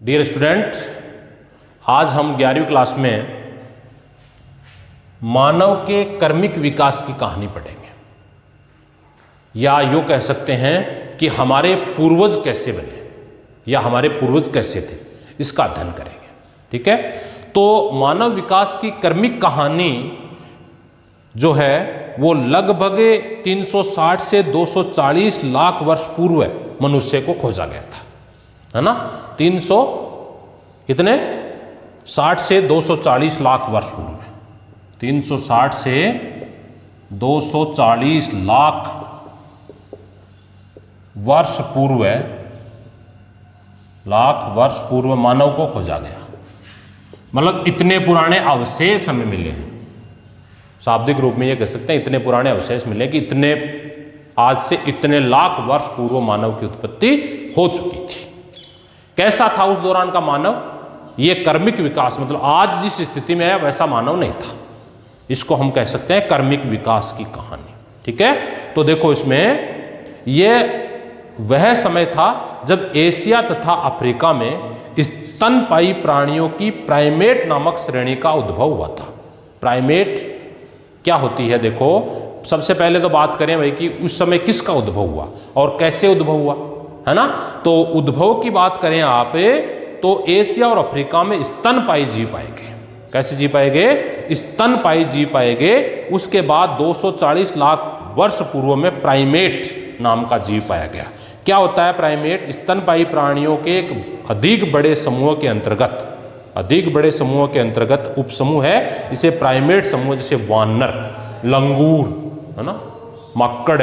Dear student, आज हम 11वीं क्लास में मानव के कर्मिक विकास की कहानी पढ़ेंगे, या यूँ कह सकते हैं कि हमारे पूर्वज कैसे बने या हमारे पूर्वज कैसे थे, इसका अध्ययन करेंगे। ठीक है, तो मानव विकास की कर्मिक कहानी जो है वो लगभग 360 से 240 लाख वर्ष पूर्व मनुष्य को खोजा गया था, है ना। 300 कितने 60 से 240 लाख वर्ष पूर्व में, 360 से 240 लाख वर्ष पूर्व मानव को खोजा गया। मतलब इतने पुराने अवशेष हमें मिले हैं, शाब्दिक रूप में ये कह सकते हैं इतने पुराने अवशेष मिले कि इतने आज से इतने लाख वर्ष पूर्व मानव की उत्पत्ति हो चुकी थी। कैसा था उस दौरान का मानव? ये कर्मिक विकास, मतलब आज जिस स्थिति में है वैसा मानव नहीं था। इसको हम कह सकते हैं कर्मिक विकास की कहानी। ठीक है, तो देखो इसमें ये वह समय था जब एशिया तथा अफ्रीका में स्तनपायी प्राणियों की प्राइमेट नामक श्रेणी का उद्भव हुआ था। प्राइमेट क्या होती है? देखो सबसे पहले तो बात करें भाई कि उस समय किसका उद्भव हुआ और कैसे उद्भव हुआ, है ना। तो उद्भव की बात करें आप तो एशिया और अफ्रीका में स्तनपायी जीव पाए गए। कैसे जीव पाए गए? स्तनपायी जीव पाए गए। उसके बाद 240 लाख वर्ष पूर्व में प्राइमेट नाम का जीव पाया गया। क्या होता है प्राइमेट? स्तनपायी प्राणियों के एक अधिक बड़े समूह के अंतर्गत उपसमूह है। इसे प्राइमेट समूह, जैसे वानर, लंगूर, है ना, मक्कड़,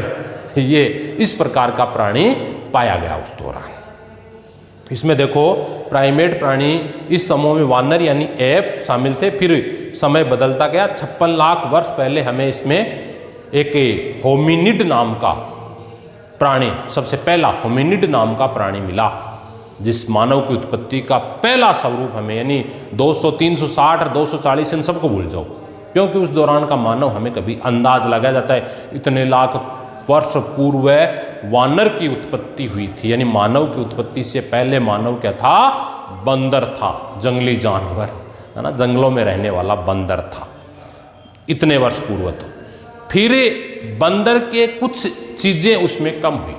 ये इस प्रकार का प्राणी पाया गया उस दौरान। इसमें देखो प्राइमेट प्राणी इस समूह में वानर यानी एप शामिल थे। फिर समय बदलता गया। 56 लाख वर्ष पहले हमें इसमें एक होमिनिड नाम का प्राणी, सबसे पहला होमिनिड नाम का प्राणी मिला, जिस मानव की उत्पत्ति का पहला स्वरूप हमें, यानी 200, 360 और 240 इन सबको भूल जाओ, क्योंकि उस दौरान का मानव हमें कभी अंदाज लगाया जाता है इतने लाख वर्ष पूर्व वानर की उत्पत्ति हुई थी। यानी मानव की उत्पत्ति से पहले मानव क्या था? बंदर था, जंगली जानवर, है ना, जंगलों में रहने वाला बंदर था, इतने वर्ष पूर्व। तो फिर बंदर के कुछ चीजें उसमें कम हुई,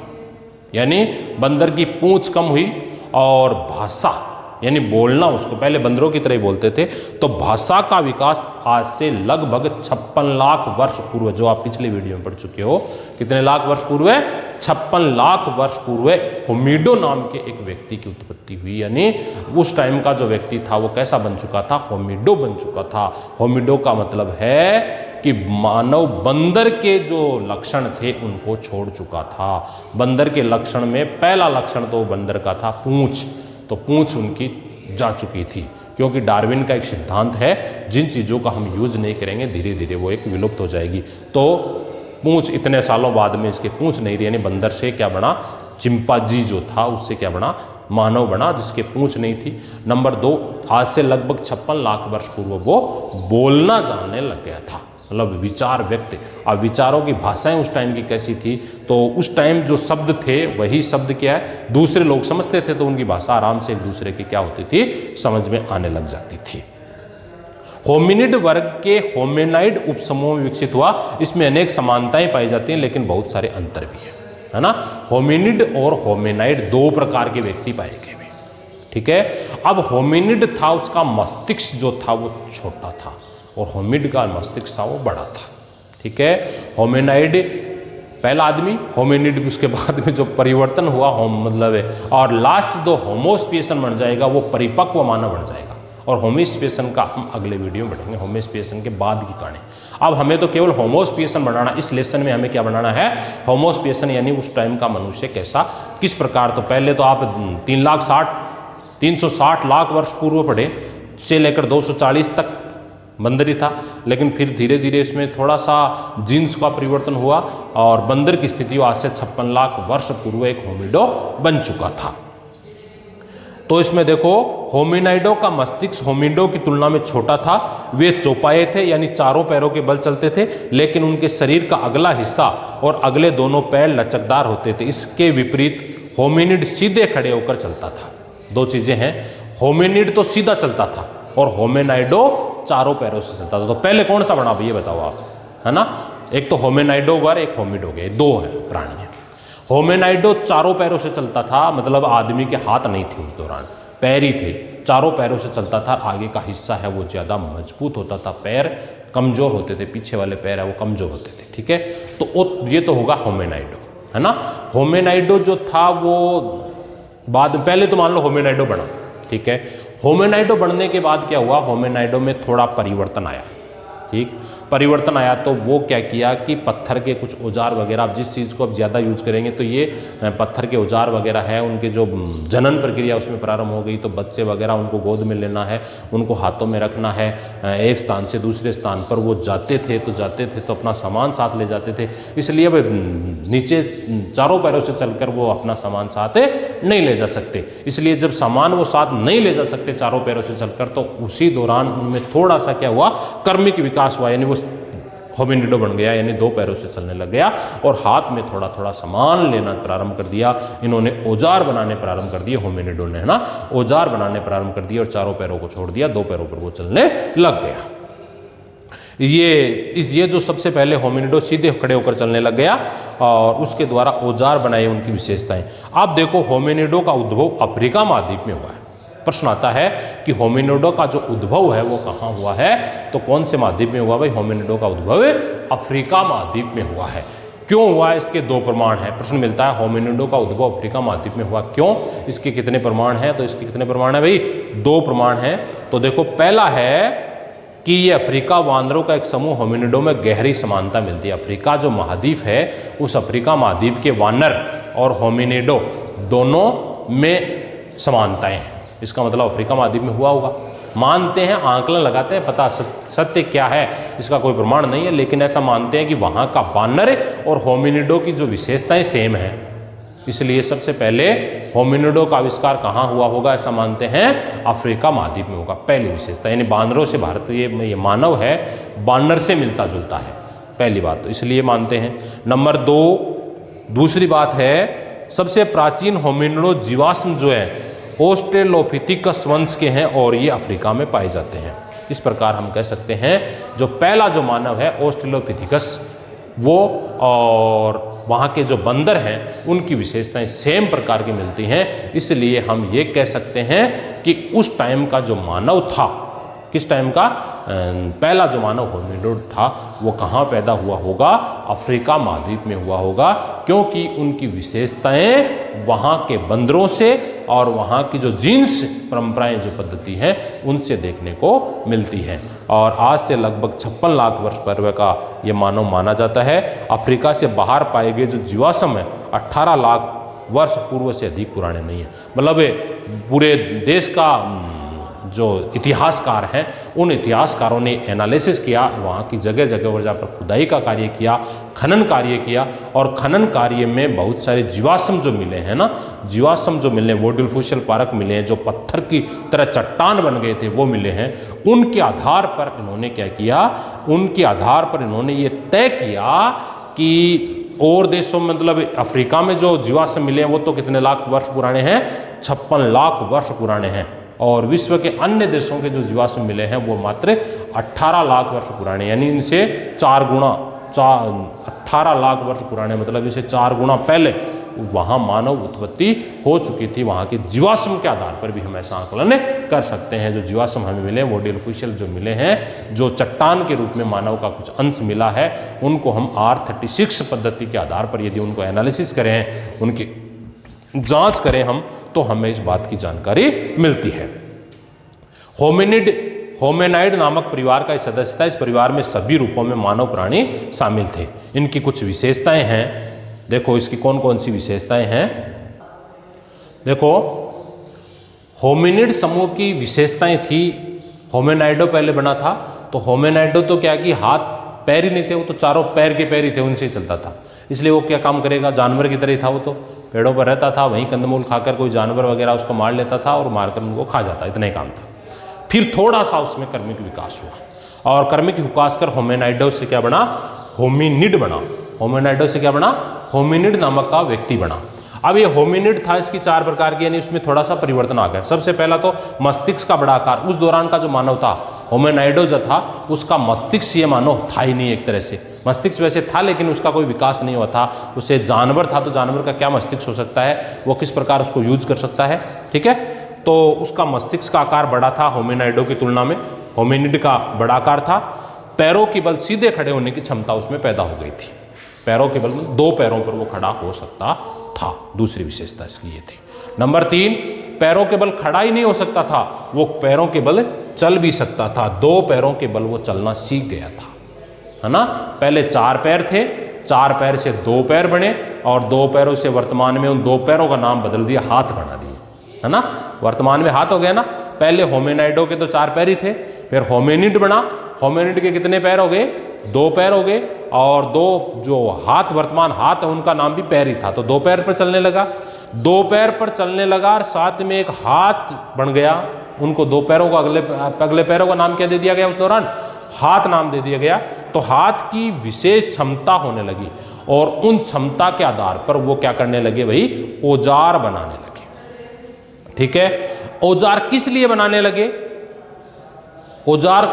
यानी बंदर की पूंछ कम हुई और भाषा यानी बोलना, उसको पहले बंदरों की तरह ही बोलते थे, तो भाषा का विकास आज से लगभग 56 लाख वर्ष पूर्व, जो आप पिछले वीडियो में पढ़ चुके हो, कितने लाख वर्ष पूर्व? 56 लाख वर्ष पूर्व होमिडो नाम के एक व्यक्ति की उत्पत्ति हुई। यानी उस टाइम का जो व्यक्ति था वो कैसा बन चुका था? होमिडो बन चुका था। होमिडो का मतलब है कि मानव बंदर के जो लक्षण थे उनको छोड़ चुका था। बंदर के लक्षण में पहला लक्षण तो बंदर का था पूंछ, तो पूंछ उनकी जा चुकी थी, क्योंकि डार्विन का एक सिद्धांत है जिन चीज़ों का हम यूज नहीं करेंगे धीरे धीरे वो एक विलुप्त हो जाएगी। तो पूंछ इतने सालों बाद में इसके पूंछ नहीं रही, यानी बंदर से क्या बना? चिंपांजी जो था उससे क्या बना? मानव बना, जिसके पूंछ नहीं थी। नंबर 2, आज से लगभग 56 लाख वर्ष पूर्व वो बोलना जानने लग गया था, मतलब विचार व्यक्त। अब विचारों की भाषाएं उस टाइम की कैसी थी? तो उस टाइम जो शब्द थे वही शब्द क्या है दूसरे लोग समझते थे, तो उनकी भाषा आराम से एक दूसरे की क्या होती थी? समझ में आने लग जाती थी। होमिनिड वर्ग के होमिनाइड उपसमूह में विकसित हुआ। इसमें अनेक समानताएं पाई जाती हैं लेकिन बहुत सारे अंतर भी है ना। होमिनिड और होमिनाइड दो प्रकार के व्यक्ति पाए गए। ठीक है, अब होमिनिड था, उसका मस्तिष्क जो था वो छोटा था और होमिड का मस्तिष्क था वो बड़ा था। ठीक है, होमिनाइड पहला आदमी, होमिनिड उसके बाद में जो परिवर्तन हुआ मतलब है, और लास्ट दो होमोस्पिएशन बन जाएगा, वो परिपक्व मानव बन जाएगा। और होमोस्पिएशन का हम अगले वीडियो में बढ़ेंगे, होमोस्पिएशन के बाद की कहानी। अब हमें तो केवल होमोस्पिएशन बनाना, इस लेसन में हमें क्या बनाना है? होमोस्पिएशन, यानी उस टाइम का मनुष्य कैसा, किस प्रकार। तो पहले तो आप 360 लाख वर्ष पूर्व पढ़े से लेकर 240 तक बंदर ही था, लेकिन फिर धीरे धीरे इसमें थोड़ा सा जीन्स का परिवर्तन हुआ और बंदर की स्थिति आज से 56 लाख वर्ष पूर्व एक होमिडो बन चुका था। तो इसमें देखो होमिनाइडो का मस्तिष्क होमिडो की तुलना में छोटा था। वे चौपाए थे, यानी चारों पैरों के बल चलते थे, लेकिन उनके शरीर का अगला हिस्सा और अगले दोनों पैर लचकदार होते थे। इसके विपरीत होमिनिड सीधे खड़े होकर चलता था। दो चीजें हैं, होमिनिड तो सीधा चलता था और होमिनाइडो चारों पैरों से चलता था। तो पहले कौन सा बना ये बताओ आप, है ना? एक तो होमिनाइडो हुआ, एक होमिड हो गए, दो है प्राणी है। होमिनाइडो चारों पैरों से चलता था, मतलब आदमी के हाथ नहीं थे उस दौरान, पैर ही थे, चारों पैरों से चलता था। आगे का हिस्सा है वो ज़्यादा मजबूत होता था, पैर कमज़ोर होते थे, पीछे वाले पैर है वो कमज़ोर होते थे, ठीक है? तो ये तो होगा होमिनाइडो, है ना? होमिनाइडो जो था वो बाद, पहले तो मान लो होमिनाइडो बना, ठीक है? होमिनाइडो बनने के बाद क्या हुआ, होमिनाइडो में थोड़ा परिवर्तन आया, ठीक? परिवर्तन आया तो वो क्या किया कि पत्थर के कुछ औजार वगैरह, आप जिस चीज़ को अब ज़्यादा यूज करेंगे तो ये पत्थर के औजार वगैरह है, उनके जो जनन प्रक्रिया उसमें प्रारंभ हो गई। तो बच्चे वगैरह उनको गोद में लेना है, उनको हाथों में रखना है, एक स्थान से दूसरे स्थान पर वो जाते थे तो अपना सामान साथ ले जाते थे। इसलिए अब नीचे चारों पैरों से चलकर वो अपना सामान साथ नहीं ले जा सकते, इसलिए जब सामान वो साथ नहीं ले जा सकते चारों पैरों से चलकर, तो उसी दौरान उनमें थोड़ा सा क्या हुआ, कर्मिक विकास हुआ, यानी वो होमिनिडो बन गया, यानी दो पैरों से चलने लग गया और हाथ में थोड़ा थोड़ा सामान लेना प्रारंभ कर दिया। इन्होंने औजार बनाने प्रारंभ कर दिए, होमिनिडो ने, है ना? औजार बनाने प्रारंभ कर दिए और चारों पैरों को छोड़ दिया, दो पैरों पर वो चलने लग गया। ये जो सबसे पहले होमिनिडो सीधे खड़े होकर चलने लग गया और उसके द्वारा औजार बनाए, उनकी विशेषताएं। आप देखो, होमिनिडो का उद्भव अफ्रीका महाद्वीप में हुआ है। प्रश्न आता है कि होमिनिडो का जो उद्भव है वो कहाँ हुआ है, तो कौन से महाद्वीप में हुआ? भाई होमिनिडो का उद्भव अफ्रीका महाद्वीप में हुआ है। क्यों हुआ, इसके दो प्रमाण हैं। प्रश्न मिलता है होमिनिडो का उद्भव अफ्रीका महाद्वीप में हुआ क्यों, इसके कितने प्रमाण हैं? तो इसके कितने प्रमाण है भाई? दो प्रमाण हैं। तो देखो, पहला है कि ये अफ्रीका वानरों का एक समूह, होमिनिडो में गहरी समानता मिलती है। अफ्रीका जो महाद्वीप है, उस अफ्रीका महाद्वीप के वानर और होमिनिडो दोनों में समानताएं हैं। इसका मतलब अफ्रीका महाद्वीप में हुआ होगा, मानते हैं, आंकलन लगाते हैं, पता सत्य क्या है इसका कोई प्रमाण नहीं है, लेकिन ऐसा मानते हैं कि वहाँ का वानर और होमिनिडो की जो विशेषताएं सेम हैं, इसलिए सबसे पहले होमिनिडो का आविष्कार कहाँ हुआ होगा, ऐसा मानते हैं अफ्रीका महाद्वीप में होगा। पहली विशेषता, यानी बानरों से भारत, ये मानव है बानर से मिलता जुलता है, पहली बात, तो इसलिए मानते हैं। नंबर दो, दूसरी बात है, सबसे प्राचीन होमिनिडो जीवाश्म जो है ऑस्ट्रेलोपिथिकस वंश के हैं और ये अफ्रीका में पाए जाते हैं। इस प्रकार हम कह सकते हैं जो पहला जो मानव है ऑस्ट्रेलोपिथिकस, वो और वहाँ के जो बंदर हैं उनकी विशेषताएं सेम प्रकार की मिलती हैं। इसलिए हम ये कह सकते हैं कि उस टाइम का जो मानव था, किस टाइम का, पहला जो मानव होमिनिडो था वो कहाँ पैदा हुआ होगा, अफ्रीका महाद्वीप में हुआ होगा, क्योंकि उनकी विशेषताएं वहाँ के बंदरों से और वहाँ की जो जीन्स परंपराएं, जो पद्धति हैं, उनसे देखने को मिलती हैं। और आज से लगभग 56 लाख वर्ष पूर्व का ये मानव माना जाता है। अफ्रीका से बाहर पाए गए जो जीवाश्म है 18 लाख वर्ष पूर्व से अधिक पुराने नहीं हैं। मतलब पूरे देश का जो इतिहासकार हैं, उन इतिहासकारों ने एनालिसिस किया, वहाँ की जगह जगह पर जाकर खुदाई का कार्य किया, खनन कार्य किया, और खनन कार्य में बहुत सारे जीवाश्म जो मिले हैं ना, जीवाश्म जो मिले, वोडिलफोसिल पार्क मिले हैं, जो पत्थर की तरह चट्टान बन गए थे वो मिले हैं। उनके आधार पर इन्होंने क्या किया, उनके आधार पर इन्होंने ये तय किया कि और देशों में, मतलब अफ्रीका में जो जीवाश्म मिले हैं वो तो कितने लाख वर्ष पुराने हैं, 56 लाख वर्ष पुराने हैं, और विश्व के अन्य देशों के जो जीवाश्म मिले हैं वो मात्र 18 लाख वर्ष पुराने, यानी इनसे 4 गुना, 18 लाख वर्ष पुराने, मतलब इसे 4 गुना पहले वहाँ मानव उत्पत्ति हो चुकी थी। वहाँ के जीवाश्म के आधार पर भी हम ऐसा आकलन कर सकते हैं। जो जीवाश्म हमें मिले, वो वोडिलफोसिल जो मिले हैं, जो चट्टान के रूप में मानव का कुछ अंश मिला है, उनको हम R36 पद्धति के आधार पर यदि उनको एनालिसिस करें, उनकी जांच करें हम, तो हमें इस बात की जानकारी मिलती है। होमिनाइड नामक परिवार का सदस्य था। इस परिवार में सभी रूपों में मानव प्राणी शामिल थे। इनकी कुछ विशेषताएं हैं, देखो इसकी कौन कौन सी विशेषताएं हैं। देखो, होमिनिड समूह की विशेषताएं थी। होमिनाइडो पहले बना था, तो होमिनाइडो तो क्या कि हाथ पैर ही नहीं थे, वो तो चारों पैर के पैर ही थे, उनसे ही चलता था। इसलिए वो क्या काम करेगा, जानवर की तरह ही था, वो तो पेड़ों पर रहता था, वहीं कंदमूल खाकर कोई जानवर वगैरह उसको मार लेता था और मारकर उनको खा जाता, इतना ही काम था। फिर थोड़ा सा उसमें कर्मिक विकास हुआ, और कर्मिक विकास कर होमिनाइडो से क्या बना, होमिनिड बना। होमिनाइडो से क्या बना, होमिनिड नामक का व्यक्ति बना। अब ये होमिनिड था, इसकी 4 प्रकार की, यानी इसमें थोड़ा सा परिवर्तन आ गया। सबसे पहला तो मस्तिष्क का बड़ा आकार, उस दौरान का जो मानव था होमिनाइडो जो था उसका मस्तिष्क ये मानव था ही नहीं। एक तरह से मस्तिष्क वैसे था लेकिन उसका कोई विकास नहीं हुआ था। उसे जानवर था तो जानवर का क्या मस्तिष्क हो सकता है, वो किस प्रकार उसको यूज कर सकता है, ठीक है। तो उसका मस्तिष्क का आकार बड़ा था होमिनाइडो की तुलना में, होमिनिड का बड़ा आकार था। पैरों के बल सीधे खड़े होने की क्षमता उसमें पैदा हो गई थी, पैरों के बल 2 पैरों पर वो खड़ा हो सकता था, दूसरी विशेषता इसकी ये थी। नंबर 3, पैरों के बल खड़ा ही नहीं हो सकता था, वो पैरों के बल चल भी सकता था। 2 पैरों के बल वो चलना सीख गया था, है ना। पहले 4 पैर थे, 4 पैर से 2 पैर बने और 2 पैरों से वर्तमान में उन 2 पैरों का नाम बदल दिया, हाथ बना दिए, है ना। वर्तमान में हाथ हो गया ना। पहले होमिनाइडो के तो 4 पैर ही थे, फिर होमिनिड बना, होमिनिड के कितने पैर हो गए, 2 पैर हो गए और 2 जो हाथ वर्तमान हाथ है उनका नाम भी पैर ही था, तो 2 पैर पर चलने लगा। 2 पैर पर चलने लगा और साथ में एक हाथ बन गया। उनको 2 पैरों को अगले पैरों का नाम क्या दे दिया गया उस दौरान, हाथ नाम दे दिया गया। तो हाथ की विशेष क्षमता होने लगी और उन क्षमता के आधार पर वो क्या करने लगे भाई, औजार बनाने लगे, ठीक है। औजार किस लिए बनाने लगे, औजार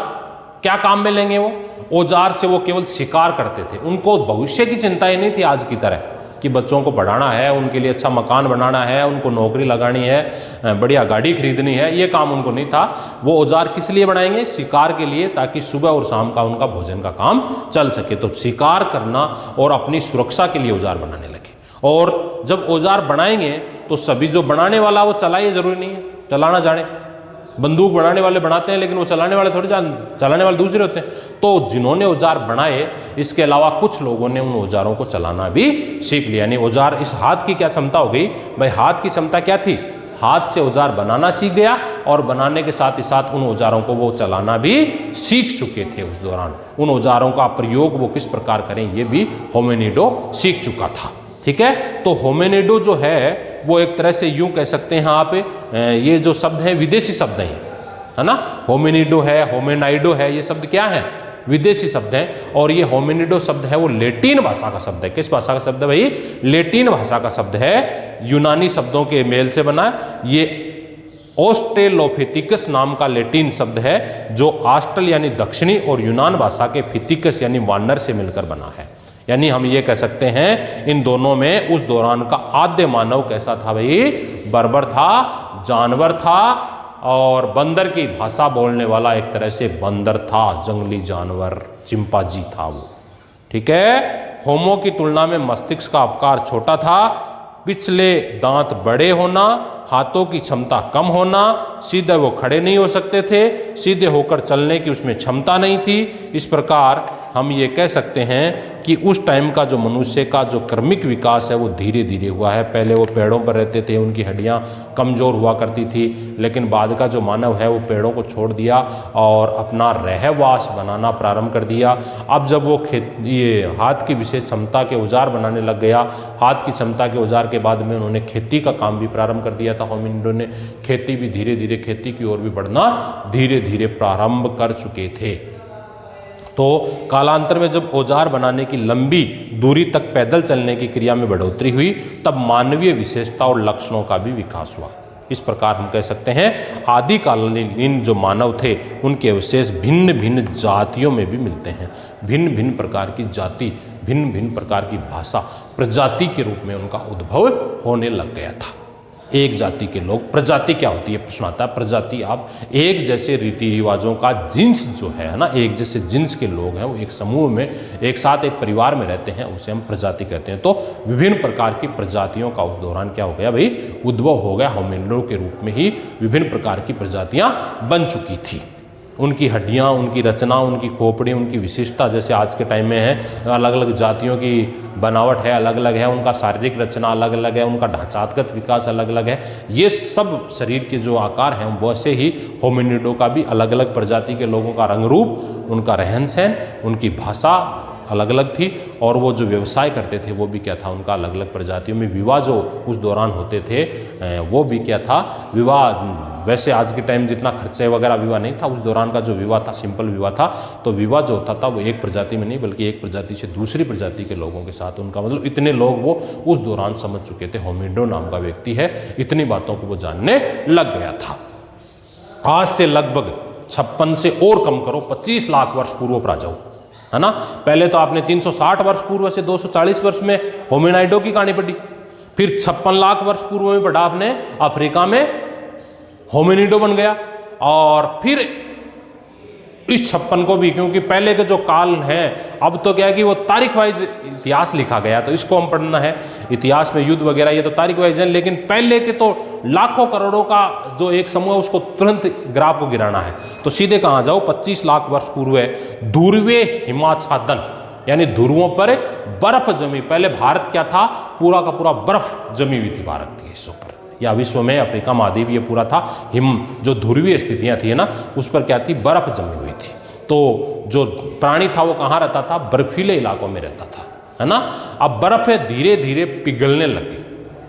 क्या काम में लेंगे वो, औजार से वो केवल शिकार करते थे। उनको भविष्य की चिंता ही नहीं थी आज की तरह कि बच्चों को पढ़ाना है, उनके लिए अच्छा मकान बनाना है, उनको नौकरी लगानी है, बढ़िया गाड़ी खरीदनी है, ये काम उनको नहीं था। वो औजार किस लिए बनाएंगे, शिकार के लिए, ताकि सुबह और शाम का उनका भोजन का काम चल सके। तो शिकार करना और अपनी सुरक्षा के लिए औजार बनाने लगे। और जब औजार बनाएंगे तो सभी जो बनाने वाला वो चलाए जरूरी नहीं है, चलाना जाने। बंदूक बनाने वाले बनाते हैं लेकिन वो चलाने वाले थोड़ी चलाने वाले दूसरे होते हैं। तो जिन्होंने औजार बनाए, इसके अलावा कुछ लोगों ने उन औजारों को चलाना भी सीख लिया। यानी औजार, इस हाथ की क्या क्षमता हो गई भाई, हाथ की क्षमता क्या थी, हाथ से औजार बनाना सीख गया और बनाने के साथ ही साथ उन औजारों को वो चलाना भी सीख चुके थे। उस दौरान उन औजारों का प्रयोग वो किस प्रकार करें ये भी होमिनिडो सीख चुका था, ठीक है। तो होमिनिडो जो है वो एक तरह से यूं कह सकते हैं आप, ये जो शब्द है विदेशी शब्द हैं, है ना। होमिनिडो है, होमिनाइडो है, ये शब्द क्या है, विदेशी शब्द हैं। और ये होमिनिडो शब्द है वो लेटिन भाषा का शब्द है। किस भाषा का शब्द है भाई, लेटिन भाषा का शब्द है, यूनानी शब्दों के मेल से बना। ये ऑस्ट्रेलोपिथिकस नाम का लेटिन शब्द है जो ऑस्ट्रल यानी दक्षिणी और यूनान भाषा के फिथिकस यानी वानर से मिलकर बना है। यानी हम ये कह सकते हैं इन दोनों में उस दौरान का आद्य मानव कैसा था भाई, बर्बर था, जानवर था और बंदर की भाषा बोलने वाला एक तरह से बंदर था, जंगली जानवर, चिंपांजी था वो, ठीक है। होमो की तुलना में मस्तिष्क का आकार छोटा था, पिछले दांत बड़े होना, हाथों की क्षमता कम होना, सीधे वो खड़े नहीं हो सकते थे, सीधे होकर चलने की उसमें क्षमता नहीं थी। इस प्रकार हम ये कह सकते हैं कि उस टाइम का जो मनुष्य का जो क्रमिक विकास है वो धीरे धीरे हुआ है। पहले वो पेड़ों पर रहते थे, उनकी हड्डियां कमज़ोर हुआ करती थी, लेकिन बाद का जो मानव है वो पेड़ों को छोड़ दिया और अपना रहवास बनाना प्रारंभ कर दिया। अब जब वो ये हाथ की विशेष क्षमता के औजार बनाने लग गया, हाथ की क्षमता के औजार के बाद में उन्होंने खेती का काम भी प्रारंभ कर दिया था। होमिनिडो ने खेती भी धीरे धीरे, खेती की ओर भी बढ़ना धीरे धीरे प्रारंभ कर चुके थे। तो कालांतर में जब औजार बनाने की लंबी दूरी तक पैदल चलने की क्रिया में बढ़ोतरी हुई, तब मानवीय विशेषता और लक्षणों का भी विकास हुआ। इस प्रकार हम कह सकते हैं आदिकालीन जो मानव थे उनके अवशेष भिन्न भिन्न जातियों में भी मिलते हैं। भिन्न भिन्न प्रकार की जाति, भिन्न भिन्न प्रकार की भाषा, प्रजाति के रूप में उनका उद्भव होने लग गया था। एक जाति के लोग, प्रजाति क्या होती है प्रश्न आता है। प्रजाति आप एक जैसे रीति रिवाजों का जिन्स जो है ना, एक जैसे जिन्स के लोग हैं, वो एक समूह में एक साथ एक परिवार में रहते हैं, उसे हम प्रजाति कहते हैं। तो विभिन्न प्रकार की प्रजातियों का उस दौरान क्या हो गया भाई, उद्भव हो गया। होमिनिडो के रूप में ही विभिन्न प्रकार की प्रजातियां बन चुकी थी। उनकी हड्डियां, उनकी रचना, उनकी खोपड़ी, उनकी विशेषता जैसे आज के टाइम में है, अलग अलग जातियों की बनावट है, अलग अलग है, उनका शारीरिक रचना अलग अलग है, उनका ढांचागत विकास अलग अलग है। ये सब शरीर के जो आकार हैं वैसे ही होमिनिडो का भी अलग अलग प्रजाति के लोगों का रंग रूप, उनका रहन सहन, उनकी भाषा अलग अलग थी और वो जो व्यवसाय करते थे वो भी क्या था, उनका अलग अलग प्रजातियों में। विवाह जो उस दौरान होते थे वो भी क्या था, विवाह वैसे आज के टाइम जितना खर्चे वगैरह विवाह नहीं था, उस दौरान का जो विवाह था सिंपल विवाह था। तो विवाह जो होता था वो एक प्रजाति में नहीं बल्कि एक प्रजाति से दूसरी प्रजाति के लोगों के साथ उनका मतलब इतने लोग वो उस दौरान समझ चुके थे। होमिनिडो नाम का व्यक्ति है, इतनी बातों को वो जानने लग गया था। आज से लगभग 56 से और कम करो 25 लाख वर्ष पूर्व पर आ जाओ, है ना। पहले तो आपने 360 वर्ष पूर्व से 240 वर्ष में होमिनाइडो की कहानी पढ़ी, फिर 56 लाख वर्ष पूर्व में पढ़ा आपने अफ्रीका में होमिनिडो बन गया, और फिर इस 56 को भी, क्योंकि पहले के जो काल हैं अब तो क्या है कि वो तारीख वाइज इतिहास लिखा गया, तो इसको हम पढ़ना है। इतिहास में युद्ध वगैरह ये तो तारीख वाइज है, लेकिन पहले के तो लाखों करोड़ों का जो एक समूह है उसको तुरंत ग्राफ को गिराना है। तो सीधे कहाँ जाओ, 25 लाख वर्ष पूर्व है ध्रुवीय हिमाच्छादन, यानी ध्रुवों पर बर्फ जमी। पहले भारत क्या था, पूरा का पूरा बर्फ जमी हुई थी भारत के हिस्सों पर, या विश्व में अफ्रीका महाद्वीप ये पूरा था, हिम जो ध्रुवीय स्थितियां थी ना उस पर क्या थी, बर्फ जमी हुई थी। तो जो प्राणी था वो कहाँ रहता था, बर्फीले इलाकों में रहता था, है ना। अब बर्फ है धीरे धीरे पिघलने लग गई,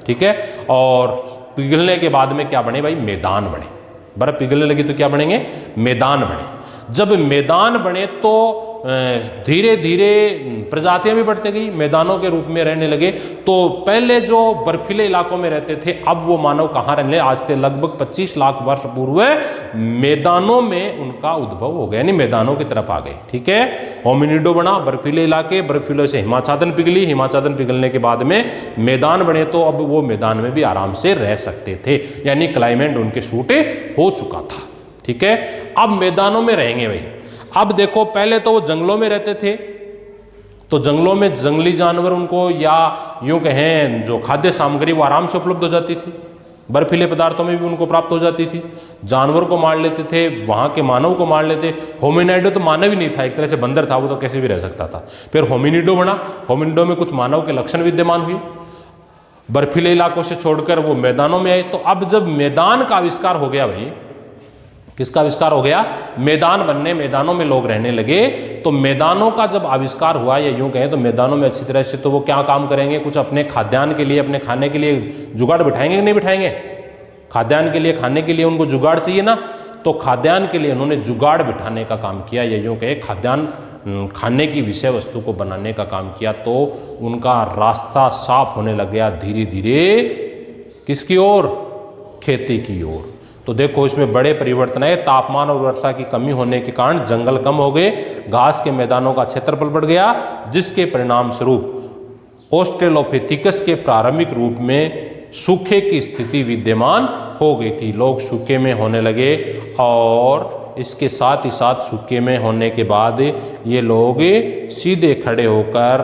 ठीक है, और पिघलने के बाद में क्या बने भाई, मैदान बने। बर्फ पिघलने लगी तो क्या बनेंगे, मैदान बने। जब मैदान बने तो धीरे धीरे प्रजातियां भी बढ़ती गई, मैदानों के रूप में रहने लगे। तो पहले जो बर्फीले इलाकों में रहते थे अब वो मानव कहाँ रहने लगे, आज से लगभग 25 लाख वर्ष पूर्व मैदानों में उनका उद्भव हो गया, यानी मैदानों की तरफ आ गए, ठीक है। होमिनिडो बना, बर्फीले इलाके, बर्फीले से हिमाच्छादन पिघली, हिमाच्छादन पिघलने के बाद में मैदान बने, तो अब वो मैदान में भी आराम से रह सकते थे, यानी क्लाइमेट उनके सूट हो चुका था, ठीक है। अब मैदानों में रहेंगे भाई। अब देखो पहले तो वो जंगलों में रहते थे, तो जंगलों में जंगली जानवर उनको, या यूं कहें जो खाद्य सामग्री वो आराम से उपलब्ध हो जाती थी, बर्फीले पदार्थों में भी उनको प्राप्त हो जाती थी। जानवर को मार लेते थे, वहाँ के मानव को मार लेते। होमिनाइडो तो मानव ही नहीं था, एक तरह से बंदर था, वो तो कैसे भी रह सकता था। फिर होमिनिडो बना, होमिनिडो में कुछ मानव के लक्षण विद्यमान हुए, बर्फीले इलाकों से छोड़कर वो मैदानों में आए। तो अब जब मैदान का आविष्कार हो गया भाई, किसका आविष्कार हो गया, मैदान बनने, मैदानों में लोग रहने लगे। तो मैदानों का जब आविष्कार हुआ, या यूं कहें तो मैदानों में अच्छी तरह से, तो वो क्या काम करेंगे, कुछ अपने खाद्यान्न के लिए, अपने खाने के लिए जुगाड़ बिठाएंगे कि नहीं बिठाएंगे। खाद्यान्न के लिए, खाने के लिए उनको जुगाड़ चाहिए ना, तो खाद्यान्न के लिए उन्होंने जुगाड़ बिठाने का काम किया, या यूं कहें खाद्यान्न खाने की विषय वस्तु को बनाने का काम किया। तो उनका रास्ता साफ होने लग गया धीरे धीरे, किसकी ओर, खेती की ओर। तो देखो इसमें बड़े परिवर्तन है। तापमान और वर्षा की कमी होने के कारण जंगल कम हो गए, घास के मैदानों का क्षेत्रफल बढ़ गया, जिसके परिणाम स्वरूप ऑस्ट्रेलोपिथेकस के प्रारंभिक रूप में सूखे की स्थिति विद्यमान हो गई थी। लोग सूखे में होने लगे, और इसके साथ ही साथ सूखे में होने के बाद ये लोग सीधे खड़े होकर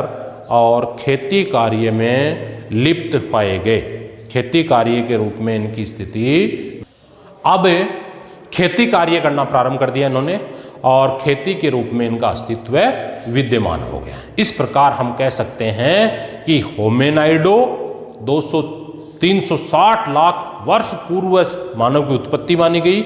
और खेती कार्य में लिप्त पाए गए। खेती कार्य के रूप में इनकी स्थिति, अब खेती कार्य करना प्रारंभ कर दिया इन्होंने, और खेती के रूप में इनका अस्तित्व विद्यमान हो गया। इस प्रकार हम कह सकते हैं कि होमिनाइडो 360 लाख वर्ष पूर्व मानव की उत्पत्ति मानी गई।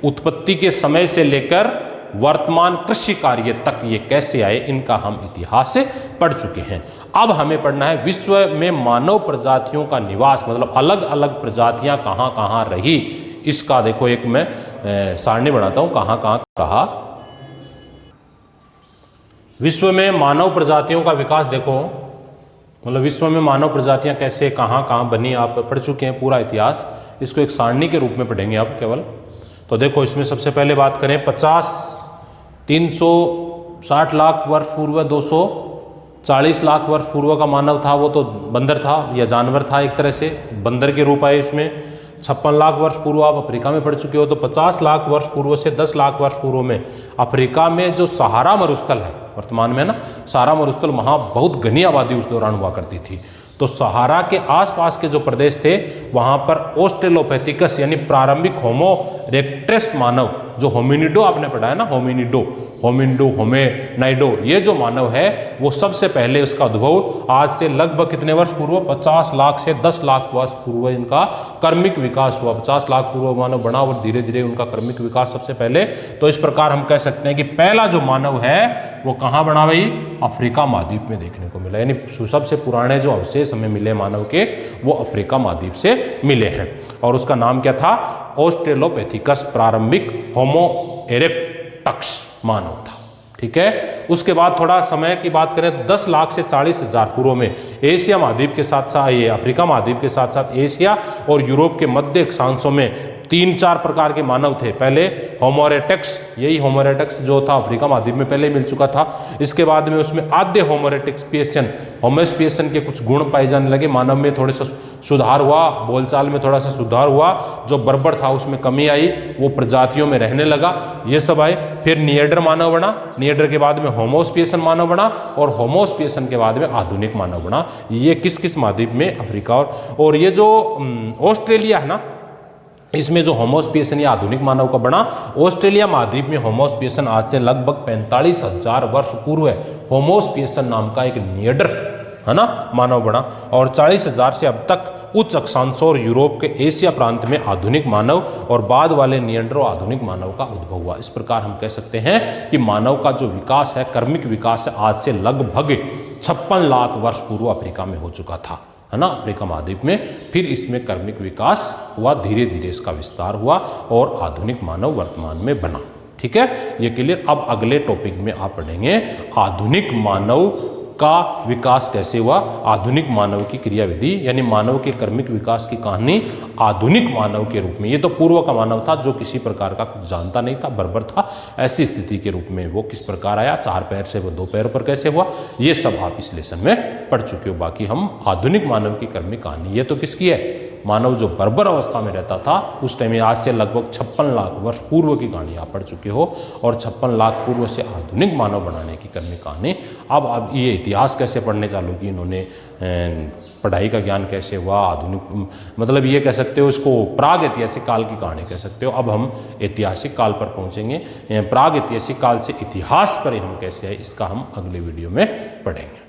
उत्पत्ति के समय से लेकर वर्तमान कृषि कार्य तक ये कैसे आए, इनका हम इतिहास से पढ़ चुके हैं। अब हमें पढ़ना है विश्व में मानव प्रजातियों का निवास, मतलब अलग अलग प्रजातियां कहाँ कहाँ रही। इसका देखो एक मैं सारणी बनाता हूं, कहाँ कहाँ कहा। विश्व में मानव प्रजातियों का विकास देखो, मतलब विश्व में मानव प्रजातियां कैसे कहाँ कहाँ बनी, आप पढ़ चुके हैं पूरा इतिहास। इसको एक सारणी के रूप में पढ़ेंगे आप केवल। तो देखो इसमें सबसे पहले बात करें 360 लाख वर्ष पूर्व, 240 लाख वर्ष पूर्व का मानव था, वो तो बंदर था या जानवर था, एक तरह से बंदर के रूप आए इसमें। 56 लाख वर्ष पूर्व आप अफ्रीका में पढ़ चुके हो। तो 50 लाख वर्ष पूर्व से 10 लाख वर्ष पूर्व में अफ्रीका में जो सहारा मरुस्थल है वर्तमान में ना, सहारा मरुस्थल, वहाँ बहुत घनी आबादी उस दौरान हुआ करती थी। तो सहारा के आसपास के जो प्रदेश थे वहाँ पर ऑस्ट्रेलोपिथेकस यानी प्रारंभिक होमो इरेक्टस मानव, जो होमिनिडो आपने पढ़ा है ना, होमिनिडो, होमिनाइडो, ये जो मानव है वो सबसे पहले उसका उद्भव आज से लगभग कितने वर्ष पूर्व, 50 लाख से 10 लाख वर्ष पूर्व इनका कर्मिक विकास हुआ। 50 लाख पूर्व मानव बना और धीरे धीरे उनका कर्मिक विकास सबसे पहले। तो इस प्रकार हम कह सकते हैं कि पहला जो मानव है वो कहाँ बना भाई, अफ्रीका महाद्वीप में देखने को मिला। यानी सबसे पुराने जो अवशेष हमें मिले मानव के वो अफ्रीका महाद्वीप से मिले हैं। और उसका नाम क्या था, ऑस्ट्रेलोपैथिकस प्रारंभिक होमो इरेक्टस मानव था। ठीक है, उसके बाद थोड़ा समय की बात करें तो 10 लाख से 40 हजार पूर्व में एशिया महाद्वीप के साथ साथ ये अफ्रीका महाद्वीप के साथ साथ एशिया और यूरोप के मध्य अक्षांशों में 3-4 प्रकार के मानव थे। पहले होमो इरेक्टस, यही होमो इरेक्टस जो था अफ्रीका महाद्वीप में पहले मिल चुका था। इसके बाद में उसमें आद्य होमो इरेक्टस होमोस्पिएशन के कुछ गुण पाए जाने लगे, मानव में थोड़े सा सुधार हुआ, बोलचाल में थोड़ा सा सुधार हुआ, जो बर्बर था उसमें कमी आई, वो प्रजातियों में रहने लगा, ये सब आए। फिर निएंडर मानव बना, निएंडर के बाद में होमोस्पिएशन मानव बना और होमोस्पिएशन के बाद में आधुनिक मानव बना। ये किस किस महाद्वीप में? अफ्रीका और ये जो ऑस्ट्रेलिया है ना, इसमें जो होमोस्पिएशन या आधुनिक मानव का बना, ऑस्ट्रेलिया महाद्वीप में होमोस्पिएशन आज से लगभग 45,000 वर्ष पूर्व है होमोस्पिएशन नाम का एक निएंडर है ना मानव बना, और 40,000 से अब तक उच्च अक्षांशों और यूरोप के एशिया प्रांत में आधुनिक मानव और बाद वाले निएंडर और आधुनिक मानव का उद्भव हुआ। इस प्रकार हम कह सकते हैं कि मानव का जो विकास है, कर्मिक विकास है, आज से लगभग 56 लाख वर्ष पूर्व अफ्रीका में हो चुका था, है ना, अफ्रीका महाद्वीप में। फिर इसमें कर्मिक विकास हुआ, धीरे धीरे इसका विस्तार हुआ और आधुनिक मानव वर्तमान में बना। ठीक है, ये क्लियर। अब अगले टॉपिक में आप पढ़ेंगे आधुनिक मानव का विकास कैसे हुआ, आधुनिक मानव की क्रियाविधि, यानी मानव के कर्मिक विकास की कहानी आधुनिक मानव के रूप में। ये तो पूर्व का मानव था जो किसी प्रकार का कुछ जानता नहीं था, बर्बर था, ऐसी स्थिति के रूप में वो किस प्रकार आया, 4 पैर से वो 2 पैरों पर कैसे हुआ, ये सब आप इस लेसन में पढ़ चुके हो। बाकी हम आधुनिक मानव की कर्मिक कहानी, ये तो किसकी है, मानव जो बर्बर अवस्था में रहता था उस टाइम में, आज से लगभग 56 लाख वर्ष पूर्व की कहानी आप पढ़ चुके हो, और 56 लाख पूर्व से आधुनिक मानव बनाने की कर्मिक कहानी। अब ये इतिहास कैसे पढ़ने चालू की इन्होंने, पढ़ाई का ज्ञान कैसे हुआ, आधुनिक मतलब ये कह सकते हो इसको प्राग ऐतिहासिक काल की कहानी कह सकते हो। अब हम ऐतिहासिक काल पर पहुंचेंगे, प्राग ऐतिहासिक काल से इतिहास पर हम कैसे है इसका हम अगले वीडियो में पढ़ेंगे।